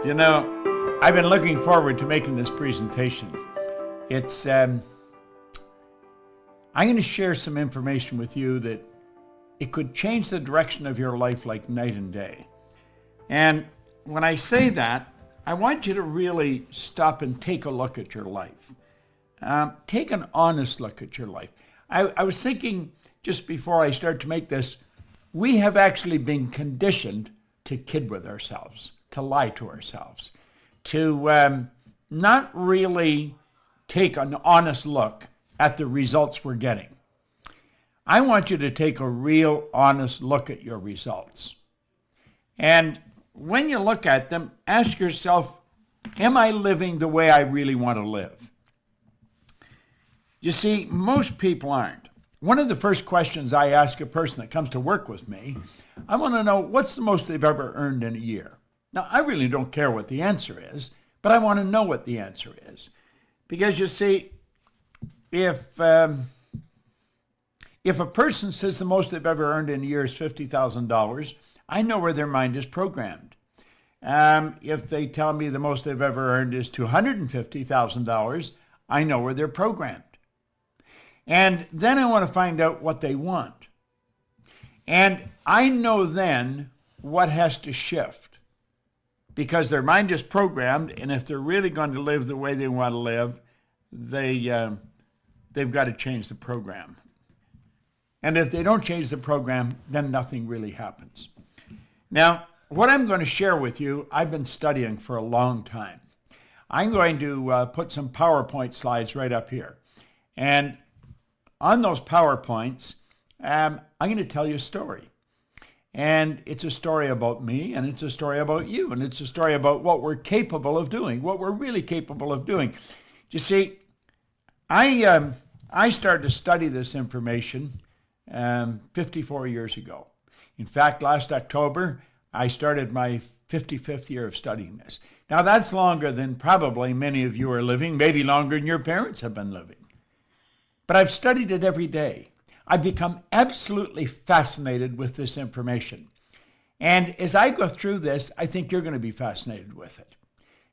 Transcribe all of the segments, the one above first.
You know, I've been looking forward to making this presentation. I'm going to share some information with you that it could change the direction of your life like night and day. And when I say that, I want you to really stop and take a look at your life. Take an honest look at your life. I was thinking just before I start to make this, we have actually been conditioned to kid with ourselves, to lie to ourselves, to not really take an honest look at the results we're getting. I want you to take a real honest look at your results. And when you look at them, ask yourself, am I living the way I really want to live? You see, most people aren't. One of the first questions I ask a person that comes to work with me, I want to know what's the most they've ever earned in a year. Now, I really don't care what the answer is, but I want to know what the answer is. Because you see, if a person says the most they've ever earned in a year is $50,000, I know where their mind is programmed. If they tell me the most they've ever earned is $250,000, I know where they're programmed. And then I want to find out what they want. And I know then what has to shift. Because their mind is programmed, and if they're really going to live the way they want to live, they've got to change the program. And if they don't change the program, then nothing really happens. Now, what I'm going to share with you, I've been studying for a long time. I'm going to put some PowerPoint slides right up here. And on those PowerPoints, I'm going to tell you a story. And it's a story about me, and it's a story about you, and it's a story about what we're capable of doing, what we're really capable of doing. You see, I started to study this information 54 years ago. In fact, last October, I started my 55th year of studying this. Now, that's longer than probably many of you are living, maybe longer than your parents have been living. But I've studied it every day. I've become absolutely fascinated with this information. And as I go through this, I think you're going to be fascinated with it.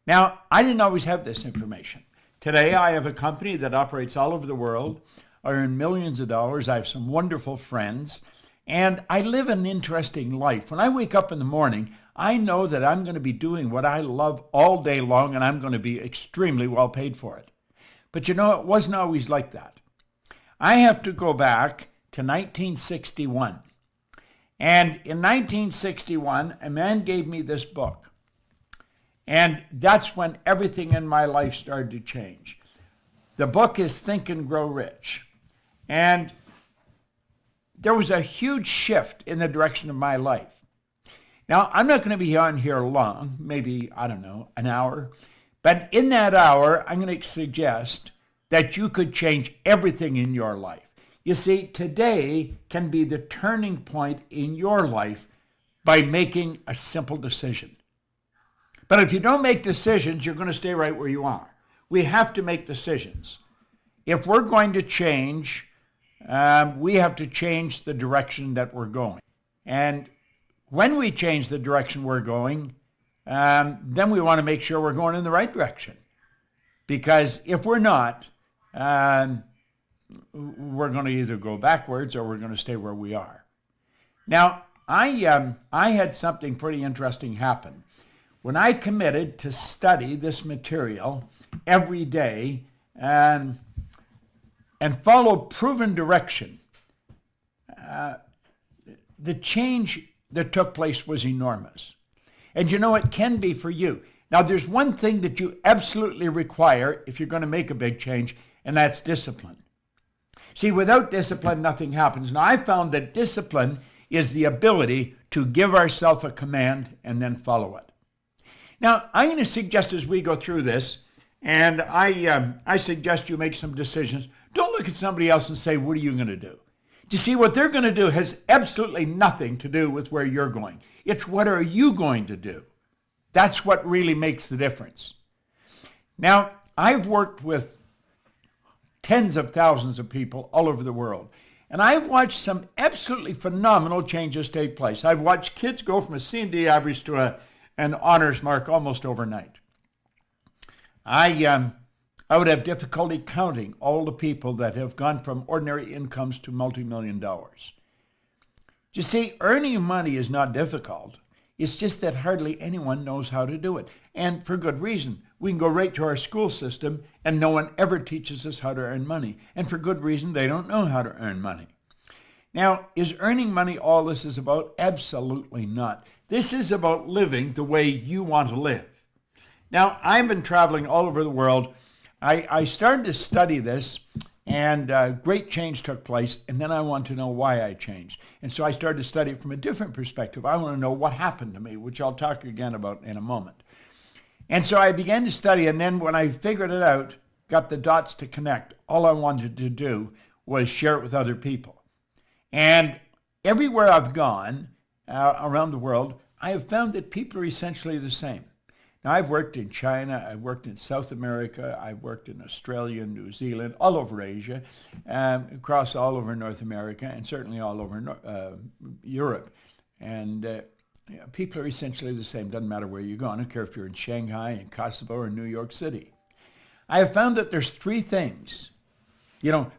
Now, I didn't always have this information. Today, I have a company that operates all over the world. I earn millions of dollars. I have some wonderful friends. And I live an interesting life. When I wake up in the morning, I know that I'm going to be doing what I love all day long, and I'm going to be extremely well paid for it. But you know, it wasn't always like that. I have to go back to 1961. And in 1961, a man gave me this book. And that's when everything in my life started to change. The book is Think and Grow Rich. And there was a huge shift in the direction of my life. Now, I'm not going to be on here long, maybe, I don't know, an hour. But in that hour, I'm going to suggest that you could change everything in your life. You see, today can be the turning point in your life by making a simple decision. But if you don't make decisions, you're going to stay right where you are. We have to make decisions. If we're going to change, we have to change the direction that we're going. And when we change the direction we're going, then we want to make sure we're going in the right direction. Because if we're not, we're going to either go backwards or we're going to stay where we are. Now, I had something pretty interesting happen. When I committed to study this material every day and follow proven direction, the change that took place was enormous. And you know, it can be for you. Now, there's one thing that you absolutely require if you're going to make a big change, and that's discipline. See, without discipline, nothing happens. Now, I found that discipline is the ability to give ourselves a command and then follow it. Now, I'm going to suggest as we go through this, and I suggest you make some decisions. Don't look at somebody else and say, what are you going to do? You see, what they're going to do has absolutely nothing to do with where you're going. It's what are you going to do? That's what really makes the difference. Now, I've worked with tens of thousands of people all over the world. And I've watched some absolutely phenomenal changes take place. I've watched kids go from a C&D average to an honors mark almost overnight. I would have difficulty counting all the people that have gone from ordinary incomes to multi-million dollars. You see, earning money is not difficult. It's just that hardly anyone knows how to do it. And for good reason. We can go right to our school system and no one ever teaches us how to earn money. And for good reason, they don't know how to earn money. Now, is earning money all this is about? Absolutely not. This is about living the way you want to live. Now, I've been traveling all over the world. I started to study this, and great change took place, and then I wanted to know why I changed. And so I started to study it from a different perspective. I want to know what happened to me, which I'll talk again about in a moment. And so I began to study, and then when I figured it out, got the dots to connect, all I wanted to do was share it with other people. And everywhere I've gone around the world, I have found that people are essentially the same. Now, I've worked in China, I've worked in South America, I've worked in Australia, New Zealand, all over Asia, across all over North America, and certainly all over Europe. And people are essentially the same. Doesn't matter where you go. I don't care if you're in Shanghai, in Kosovo, or New York City. I have found that there's three things.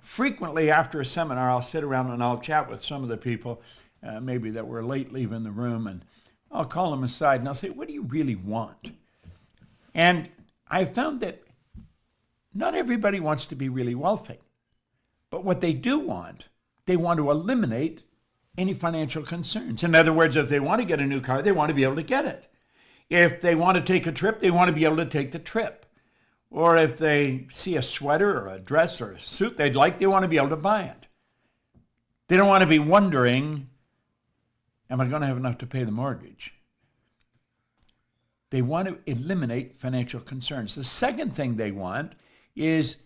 Frequently after a seminar, I'll sit around and I'll chat with some of the people, maybe that were late leaving the room, and I'll call them aside and I'll say, what do you really want? And I've found that not everybody wants to be really wealthy. But what they do want, they want to eliminate any financial concerns. In other words, if they want to get a new car, they want to be able to get it. If they want to take a trip, they want to be able to take the trip. Or if they see a sweater or a dress or a suit they want to be able to buy it. They don't want to be wondering, am I going to have enough to pay the mortgage? They want to eliminate financial concerns. The second thing they want is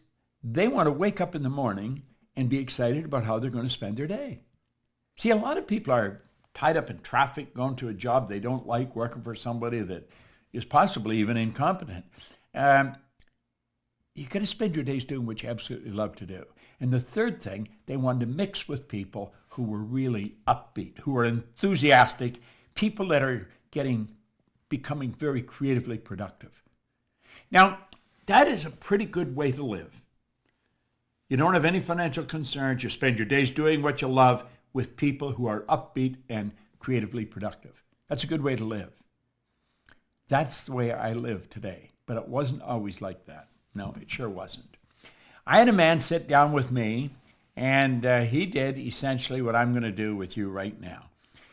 they want to wake up in the morning and be excited about how they're going to spend their day. See, a lot of people are tied up in traffic, going to a job they don't like, working for somebody that is possibly even incompetent. You've got to spend your days doing what you absolutely love to do. And the third thing, they want to mix with people who were really upbeat, who are enthusiastic, people that are becoming very creatively productive. Now, that is a pretty good way to live. You don't have any financial concerns. You spend your days doing what you love with people who are upbeat and creatively productive. That's a good way to live. That's the way I live today, but it wasn't always like that. No, it sure wasn't. I had a man sit down with me, and he did essentially what I'm going to do with you right now.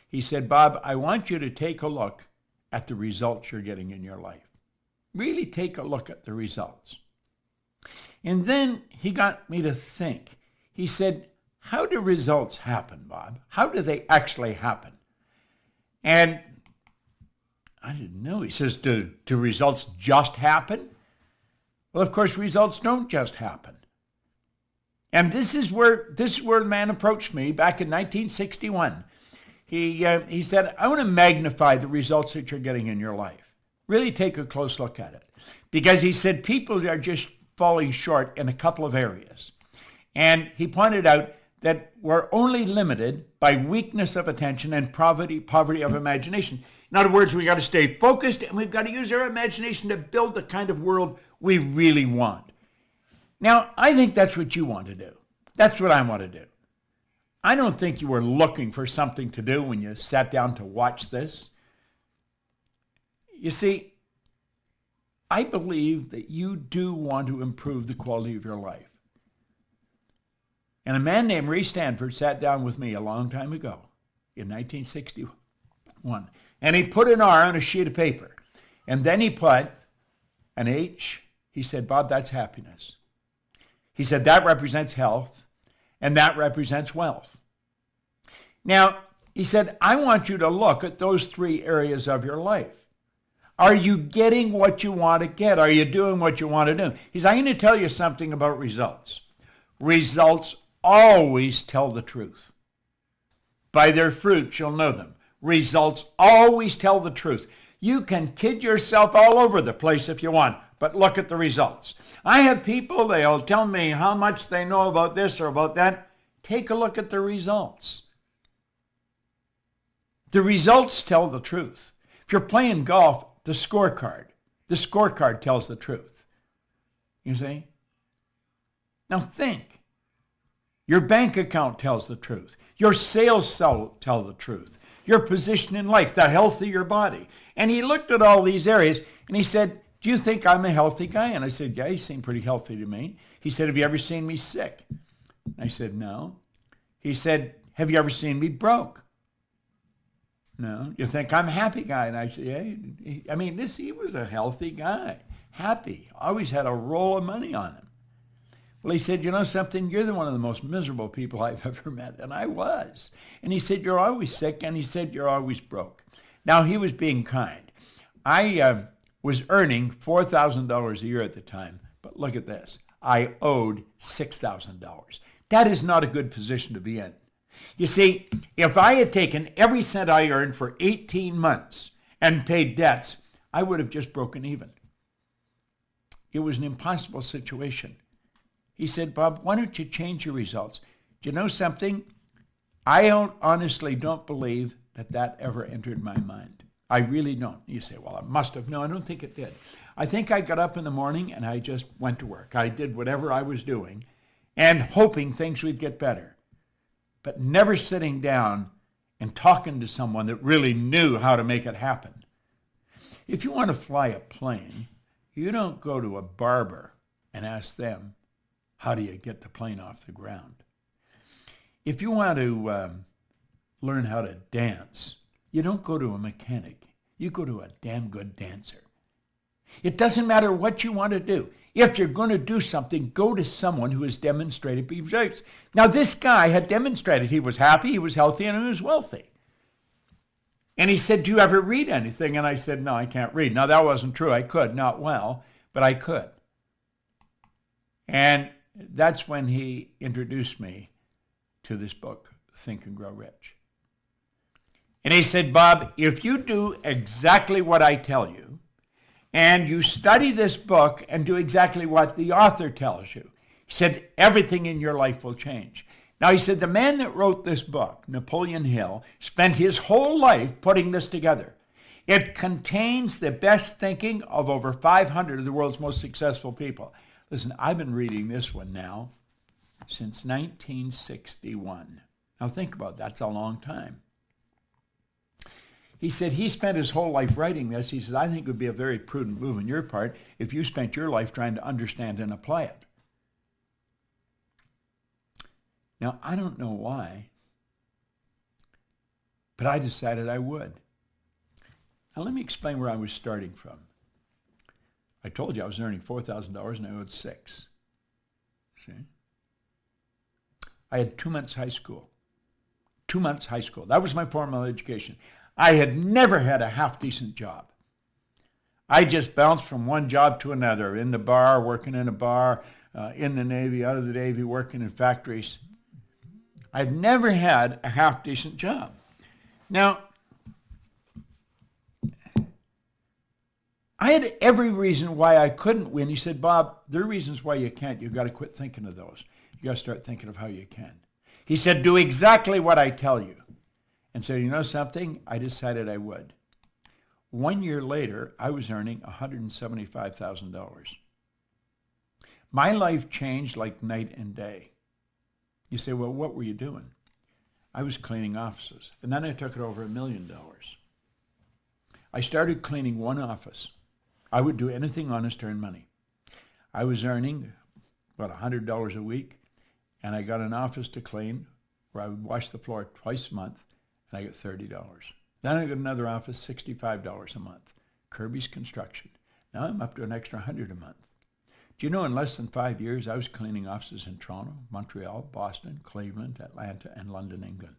He said, Bob, I want you to take a look at the results you're getting in your life. Really take a look at the results. And then he got me to think. He said, how do results happen, Bob? How do they actually happen? And I didn't know. He says, do results just happen? Well, of course, results don't just happen. And this is where the man approached me back in 1961. He said, I want to magnify the results that you're getting in your life. Really take a close look at it. Because he said people are just falling short in a couple of areas. And he pointed out that we're only limited by weakness of attention and poverty of imagination. In other words, we got to stay focused and we've got to use our imagination to build the kind of world we really want. Now, I think that's what you want to do. That's what I want to do. I don't think you were looking for something to do when you sat down to watch this. You see, I believe that you do want to improve the quality of your life. And a man named Ray Stanford sat down with me a long time ago in 1961. And he put an R on a sheet of paper. And then he put an H. He said, Bob, that's happiness. He said, that represents health, and that represents wealth. Now, he said, I want you to look at those three areas of your life. Are you getting what you want to get? Are you doing what you want to do? He said, I'm going to tell you something about results. Results always tell the truth. By their fruits you'll know them. Results always tell the truth. You can kid yourself all over the place if you want, but look at the results. I have people, they'll tell me how much they know about this or about that. Take a look at the results. The results tell the truth. If you're playing golf, the scorecard tells the truth. You see? Now think. Your bank account tells the truth. Your sales tell the truth. Your position in life, the health of your body. And he looked at all these areas and he said, do you think I'm a healthy guy? And I said, yeah, you seem pretty healthy to me. He said, have you ever seen me sick? I said, no. He said, have you ever seen me broke? No. You think I'm a happy guy? And I said, yeah. He was a healthy guy, happy, always had a roll of money on him. Well, he said, you know something? You're one of the most miserable people I've ever met. And I was. And he said, you're always sick. And he said, you're always broke. Now, he was being kind. I was earning $4,000 a year at the time. But look at this. I owed $6,000. That is not a good position to be in. You see, if I had taken every cent I earned for 18 months and paid debts, I would have just broken even. It was an impossible situation. He said, Bob, why don't you change your results? Do you know something? I honestly don't believe that ever entered my mind. I really don't. You say, well, it must have. No, I don't think it did. I think I got up in the morning and I just went to work. I did whatever I was doing and hoping things would get better, but never sitting down and talking to someone that really knew how to make it happen. If you want to fly a plane, you don't go to a barber and ask them, how do you get the plane off the ground? If you want to learn how to dance, you don't go to a mechanic. You go to a damn good dancer. It doesn't matter what you want to do. If you're going to do something, go to someone who has demonstrated results. Now, this guy had demonstrated he was happy, he was healthy, and he was wealthy. And he said, do you ever read anything? And I said, no, I can't read. Now, that wasn't true. I could, not well, but I could. And that's when he introduced me to this book, Think and Grow Rich. And he said, Bob, if you do exactly what I tell you, and you study this book and do exactly what the author tells you, he said, everything in your life will change. Now, he said, the man that wrote this book, Napoleon Hill, spent his whole life putting this together. It contains the best thinking of over 500 of the world's most successful people. Listen, I've been reading this one now since 1961. Now, think about that. That's a long time. He said he spent his whole life writing this. He said, I think it would be a very prudent move on your part if you spent your life trying to understand and apply it. Now, I don't know why, but I decided I would. Now, let me explain where I was starting from. I told you I was earning $4,000 and I owed $6,000. See? I had 2 months high school. 2 months high school. That was my formal education. I had never had a half-decent job. I just bounced from one job to another, in the bar, working in a bar, in the Navy, out of the Navy, working in factories. I've never had a half-decent job. Now, I had every reason why I couldn't win. He said, Bob, there are reasons why you can't. You've got to quit thinking of those. You've got to start thinking of how you can. He said, do exactly what I tell you. And so, you know something? I decided I would. 1 year later, I was earning $175,000. My life changed like night and day. You say, well, what were you doing? I was cleaning offices. And then I took it over $1 million. I started cleaning one office. I would do anything honest to earn money. I was earning about $100 a week, and I got an office to clean where I would wash the floor twice a month, and I got $30. Then I got another office, $65 a month. Kirby's Construction. Now I'm up to an extra $100 a month. Do you know in less than 5 years, I was cleaning offices in Toronto, Montreal, Boston, Cleveland, Atlanta, and London, England.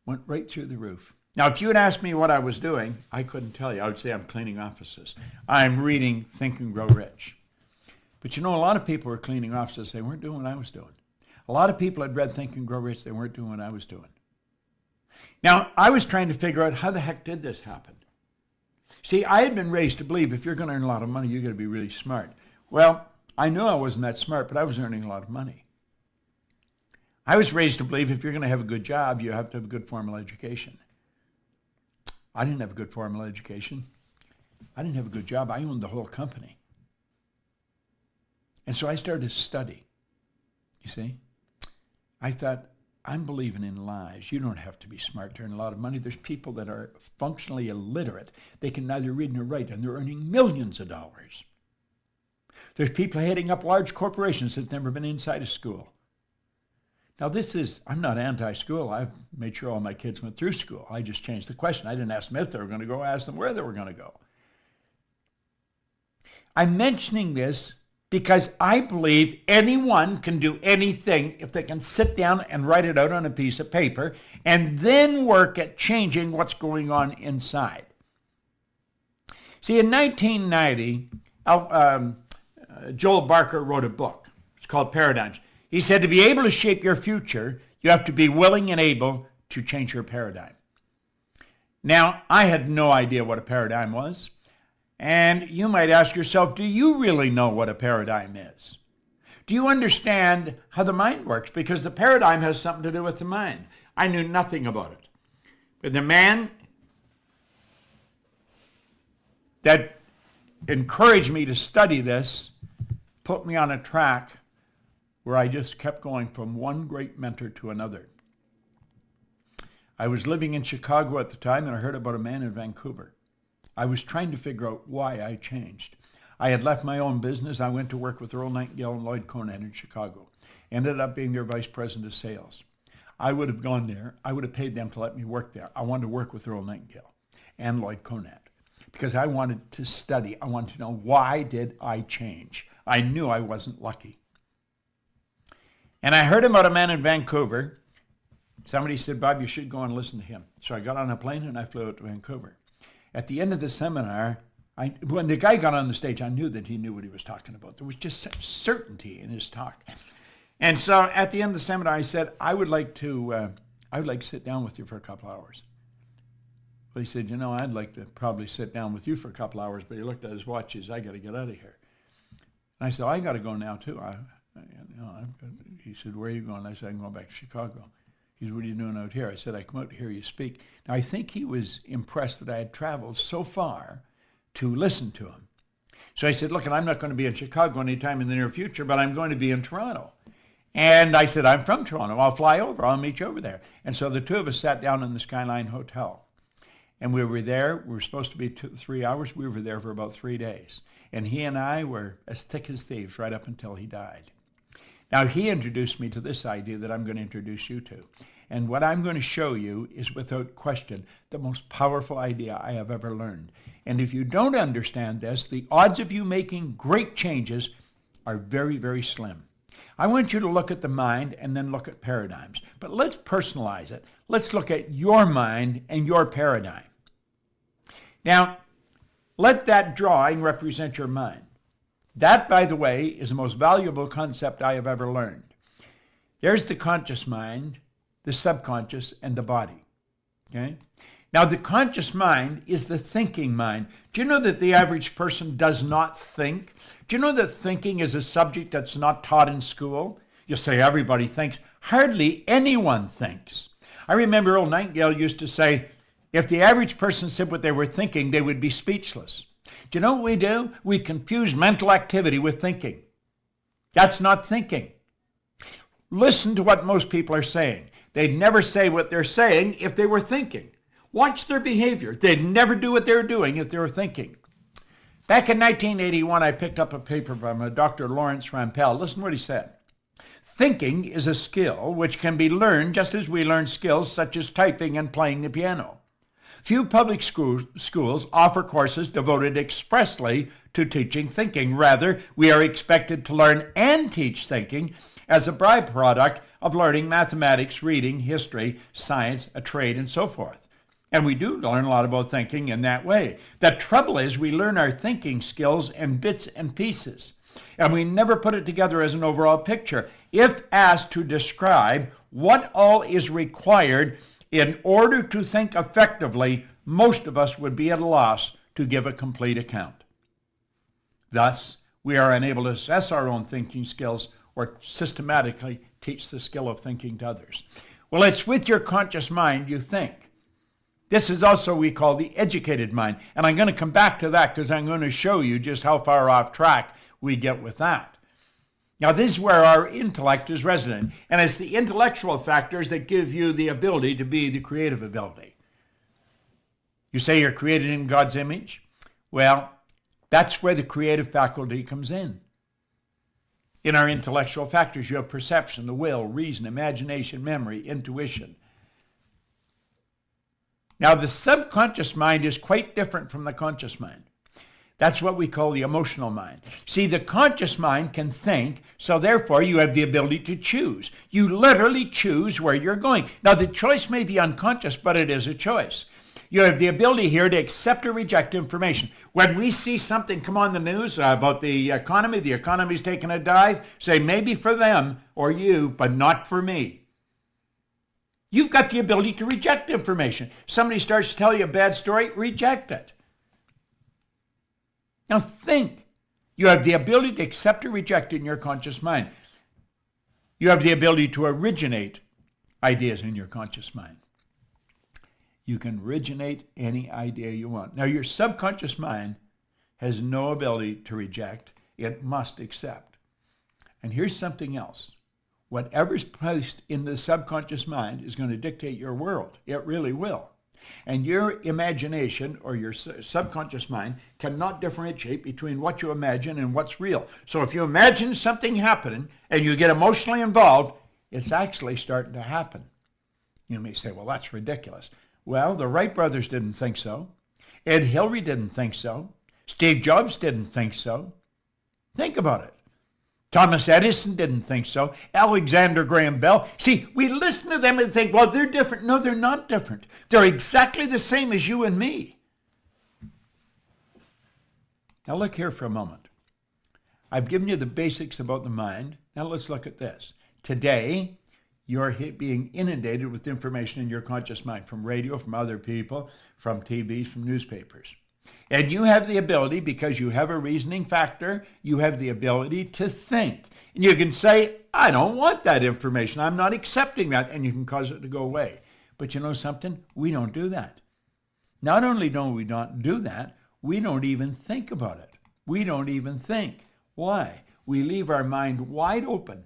Went right through the roof. Now, if you had asked me what I was doing, I couldn't tell you. I would say I'm cleaning offices. I'm reading Think and Grow Rich. But you know, a lot of people were cleaning offices. They weren't doing what I was doing. A lot of people had read Think and Grow Rich. They weren't doing what I was doing. Now, I was trying to figure out how the heck did this happen? See, I had been raised to believe if you're going to earn a lot of money, you've got to be really smart. Well, I knew I wasn't that smart, but I was earning a lot of money. I was raised to believe if you're going to have a good job, you have to have a good formal education. I didn't have a good formal education. I didn't have a good job. I owned the whole company. And so I started to study. You see? I thought, I'm believing in lies. You don't have to be smart to earn a lot of money. There's people that are functionally illiterate. They can neither read nor write, and they're earning millions of dollars. There's people heading up large corporations that's never been inside a school. Now I'm not anti-school. I've made sure all my kids went through school. I just changed the question. I didn't ask them if they were going to go. I asked them where they were going to go. I'm mentioning this because I believe anyone can do anything if they can sit down and write it out on a piece of paper and then work at changing what's going on inside. See, in 1990, Joel Barker wrote a book. It's called Paradigms. He said to be able to shape your future, you have to be willing and able to change your paradigm. Now, I had no idea what a paradigm was. And you might ask yourself, do you really know what a paradigm is? Do you understand how the mind works? Because the paradigm has something to do with the mind. I knew nothing about it. But the man that encouraged me to study this put me on a track where I just kept going from one great mentor to another. I was living in Chicago at the time, and I heard about a man in Vancouver. I was trying to figure out why I changed. I had left my own business. I went to work with Earl Nightingale and Lloyd Conant in Chicago. Ended up being their vice president of sales. I would have gone there. I would have paid them to let me work there. I wanted to work with Earl Nightingale and Lloyd Conant because I wanted to study. I wanted to know, why did I change? I knew I wasn't lucky. And I heard about a man in Vancouver. Somebody said, Bob, you should go and listen to him. So I got on a plane and I flew out to Vancouver. At the end of the seminar, when the guy got on the stage, I knew that he knew what he was talking about. There was just such certainty in his talk. And so at the end of the seminar, I said, I would like to sit down with you for a couple hours. Well, he said, I'd like to probably sit down with you for a couple hours, but he looked at his watch. He said, I got to get out of here. And I said, I got to go now too. He said, where are you going? I said, I'm going back to Chicago. He said, what are you doing out here? I said, I come out to hear you speak. Now, I think he was impressed that I had traveled so far to listen to him. So I said, look, I'm not going to be in Chicago anytime in the near future, but I'm going to be in Toronto. And I said, I'm from Toronto. I'll fly over. I'll meet you over there. And so the two of us sat down in the Skyline Hotel. And we were there. We were supposed to be 3 hours. We were there for about 3 days. And he and I were as thick as thieves right up until he died. Now, he introduced me to this idea that I'm going to introduce you to. And what I'm going to show you is, without question, the most powerful idea I have ever learned. And if you don't understand this, the odds of you making great changes are very, very slim. I want you to look at the mind and then look at paradigms. But let's personalize it. Let's look at your mind and your paradigm. Now, let that drawing represent your mind. That, by the way, is the most valuable concept I have ever learned. There's the conscious mind, the subconscious, and the body. Okay? Now, the conscious mind is the thinking mind. Do you know that the average person does not think? Do you know that thinking is a subject that's not taught in school? You'll say everybody thinks. Hardly anyone thinks. I remember Earl Nightingale used to say, if the average person said what they were thinking, they would be speechless. Do you know what we do? We confuse mental activity with thinking. That's not thinking. Listen to what most people are saying. They'd never say what they're saying if they were thinking. Watch their behavior. They'd never do what they were doing if they were thinking. Back in 1981, I picked up a paper from Dr. Lawrence Rampell. Listen to what he said. Thinking is a skill which can be learned just as we learn skills such as typing and playing the piano. Few public schools offer courses devoted expressly to teaching thinking. Rather, we are expected to learn and teach thinking as a byproduct of learning mathematics, reading, history, science, a trade, and so forth. And we do learn a lot about thinking in that way. The trouble is we learn our thinking skills in bits and pieces, and we never put it together as an overall picture. If asked to describe what all is required in order to think effectively, most of us would be at a loss to give a complete account. Thus, we are unable to assess our own thinking skills or systematically teach the skill of thinking to others. Well, it's with your conscious mind you think. This is also what we call the educated mind. And I'm going to come back to that because I'm going to show you just how far off track we get with that. Now, this is where our intellect is resident. And it's the intellectual factors that give you the ability to be the creative ability. You say you're created in God's image? Well, that's where the creative faculty comes in. In our intellectual factors, you have perception, the will, reason, imagination, memory, intuition. Now, the subconscious mind is quite different from the conscious mind. That's what we call the emotional mind. See, the conscious mind can think, so therefore you have the ability to choose. You literally choose where you're going. Now, the choice may be unconscious, but it is a choice. You have the ability here to accept or reject information. When we see something come on the news about the economy's taking a dive, say maybe for them or you, but not for me. You've got the ability to reject information. Somebody starts to tell you a bad story, reject it. Now think. You have the ability to accept or reject in your conscious mind. You have the ability to originate ideas in your conscious mind. You can originate any idea you want. Now, your subconscious mind has no ability to reject. It must accept. And here's something else. Whatever's placed in the subconscious mind is going to dictate your world. It really will. And your imagination or your subconscious mind cannot differentiate between what you imagine and what's real. So if you imagine something happening and you get emotionally involved, it's actually starting to happen. You may say, well, that's ridiculous. Well, the Wright brothers didn't think so. Ed Hillary didn't think so. Steve Jobs didn't think so. Think about it. Thomas Edison didn't think so. Alexander Graham Bell. See, we listen to them and think, well, they're different. No, they're not different. They're exactly the same as you and me. Now look here for a moment. I've given you the basics about the mind. Now let's look at this. Today, you're being inundated with information in your conscious mind from radio, from other people, from TVs, from newspapers. And you have the ability, because you have a reasoning factor, you have the ability to think. And you can say, I don't want that information. I'm not accepting that. And you can cause it to go away. But you know something? We don't do that. Not only don't we not do that, we don't even think about it. We don't even think. Why? We leave our mind wide open.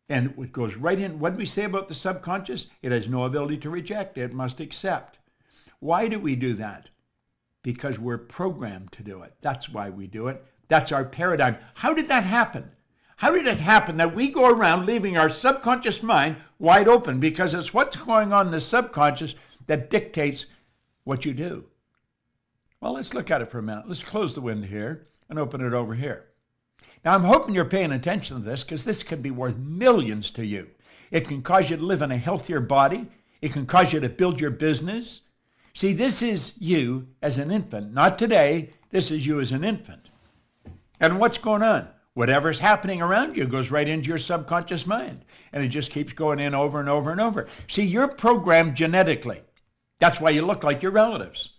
And it goes right in. What do we say about the subconscious? It has no ability to reject. It must accept. Why do we do that? Because we're programmed to do it. That's why we do it. That's our paradigm. How did that happen? How did it happen that we go around leaving our subconscious mind wide open? Because it's what's going on in the subconscious that dictates what you do. Well, let's look at it for a minute. Let's close the window here and open it over here. Now, I'm hoping you're paying attention to this because this could be worth millions to you. It can cause you to live in a healthier body. It can cause you to build your business. See, this is you as an infant. Not today. This is you as an infant. And what's going on? Whatever's happening around you goes right into your subconscious mind. And it just keeps going in over and over and over. See, you're programmed genetically. That's why you look like your relatives.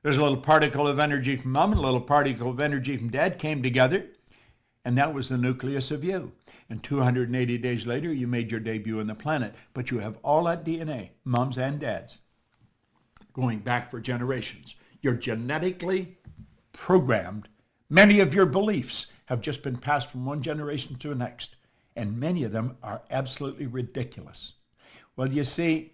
There's a little particle of energy from mom and a little particle of energy from dad came together. And that was the nucleus of you. And 280 days later, you made your debut on the planet. But you have all that DNA, moms and dads, going back for generations. You're genetically programmed. Many of your beliefs have just been passed from one generation to the next. And many of them are absolutely ridiculous. Well, you see,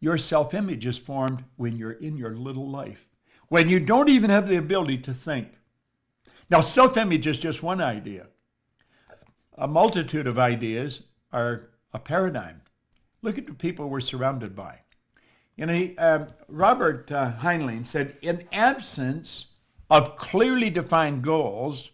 your self-image is formed when you're in your little life, when you don't even have the ability to think. Now, self-image is just one idea. A multitude of ideas are a paradigm. Look at the people we're surrounded by. You know, Robert Heinlein said, in absence of clearly defined goals,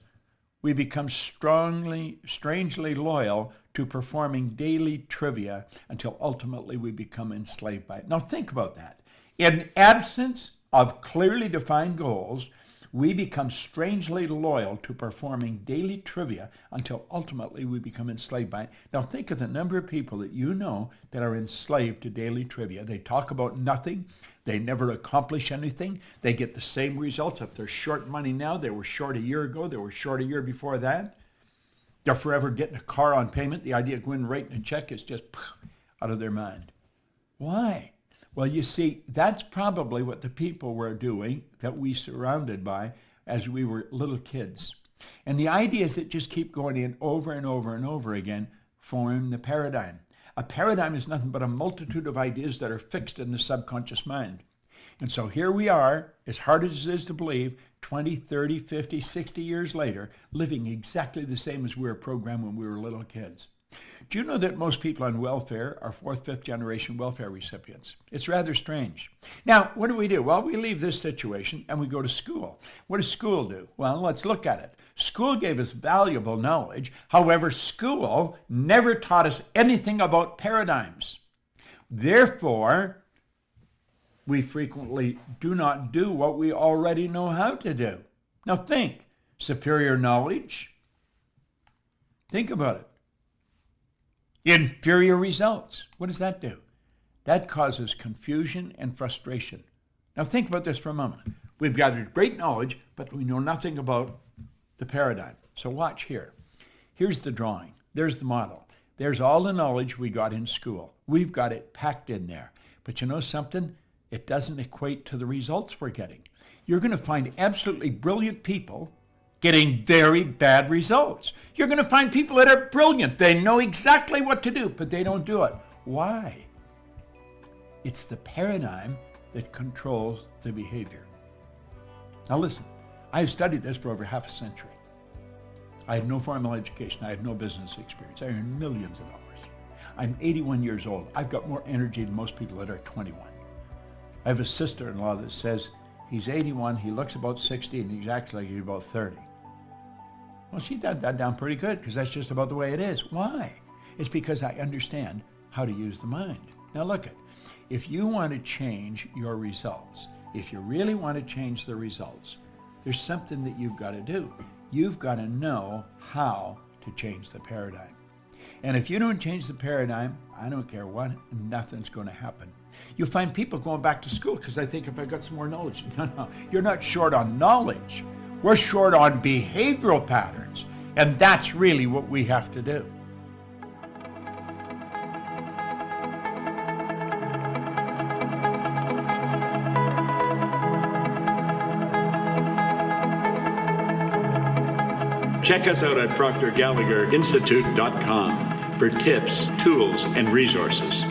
we become strangely loyal to performing daily trivia until ultimately we become enslaved by it. Now think about that. In absence of clearly defined goals, we become strangely loyal to performing daily trivia until ultimately we become enslaved by it. Now think of the number of people that you know that are enslaved to daily trivia. They talk about nothing. They never accomplish anything. They get the same results. If they're short money now, they were short a year ago. They were short a year before that. They're forever getting a car on payment. The idea of going writing a check is just out of their mind. Why? Well, you see, that's probably what the people were doing that we surrounded by as we were little kids. And the ideas that just keep going in over and over and over again form the paradigm. A paradigm is nothing but a multitude of ideas that are fixed in the subconscious mind. And so here we are, as hard as it is to believe, 20, 30, 50, 60 years later, living exactly the same as we were programmed when we were little kids. Do you know that most people on welfare are fourth, fifth generation welfare recipients? It's rather strange. Now, what do? Well, we leave this situation and we go to school. What does school do? Well, let's look at it. School gave us valuable knowledge. However, school never taught us anything about paradigms. Therefore, we frequently do not do what we already know how to do. Now think, superior knowledge. Think about it. Inferior results. What does that do? That causes confusion and frustration. Now think about this for a moment. We've gathered great knowledge, but we know nothing about the paradigm. So watch here. Here's the drawing. There's the model. There's all the knowledge we got in school. We've got it packed in there. But you know something? It doesn't equate to the results we're getting. You're going to find absolutely brilliant people getting very bad results. You're going to find people that are brilliant. They know exactly what to do, but they don't do it. Why? It's the paradigm that controls the behavior. Now listen, I've studied this for over half a century. I had no formal education. I had no business experience. I earned millions of dollars. I'm 81 years old. I've got more energy than most people that are 21. I have a sister-in-law that says he's 81, he looks about 60, and he's acts like he's about 30. Well, she got that down pretty good because that's just about the way it is. Why? It's because I understand how to use the mind. Now look it. If you want to change your results, if you really want to change the results, there's something that you've got to do. You've got to know how to change the paradigm. And if you don't change the paradigm, I don't care what, nothing's going to happen. You'll find people going back to school because they think if I got some more knowledge. No, you're not short on knowledge. We're short on behavioral patterns. And that's really what we have to do. Check us out at ProctorGallagherInstitute.com for tips, tools, and resources.